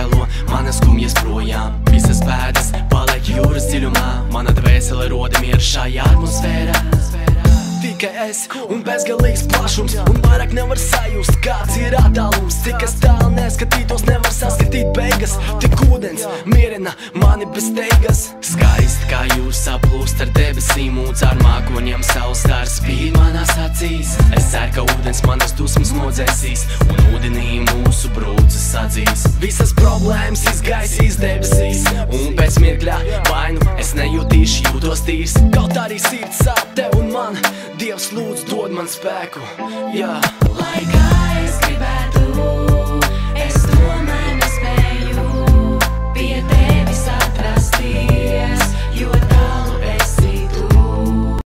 nožēlo manas skumjas projām. Visas pēdas paliek jūras dziļumā, mana dvēsele roda mieru šajā atmosfērā. Tikai es un bezgalīgs plašums, un vairāk nevar sajust, kāds ir attālums. Cik es tālu neskatītos, nevar saskatīt beigas. Tik ūdens mierina mani bez steigas. Skaisti kā jūs saplūst ar debesīm, un caur mākoņiem saules stars spīd manās acīs. Es ceru, ka ūdens manas dusmas nodzēsīs, un ūdenī mūsu brūces sadzīs. Visas problēmas izgaisīs debesīs, un pēc mirkļa vainu es nejutīšu, jūtos tīrs. Kaut arī sirds sāp tev un man, Dievs lūdz dod man spēku, jā.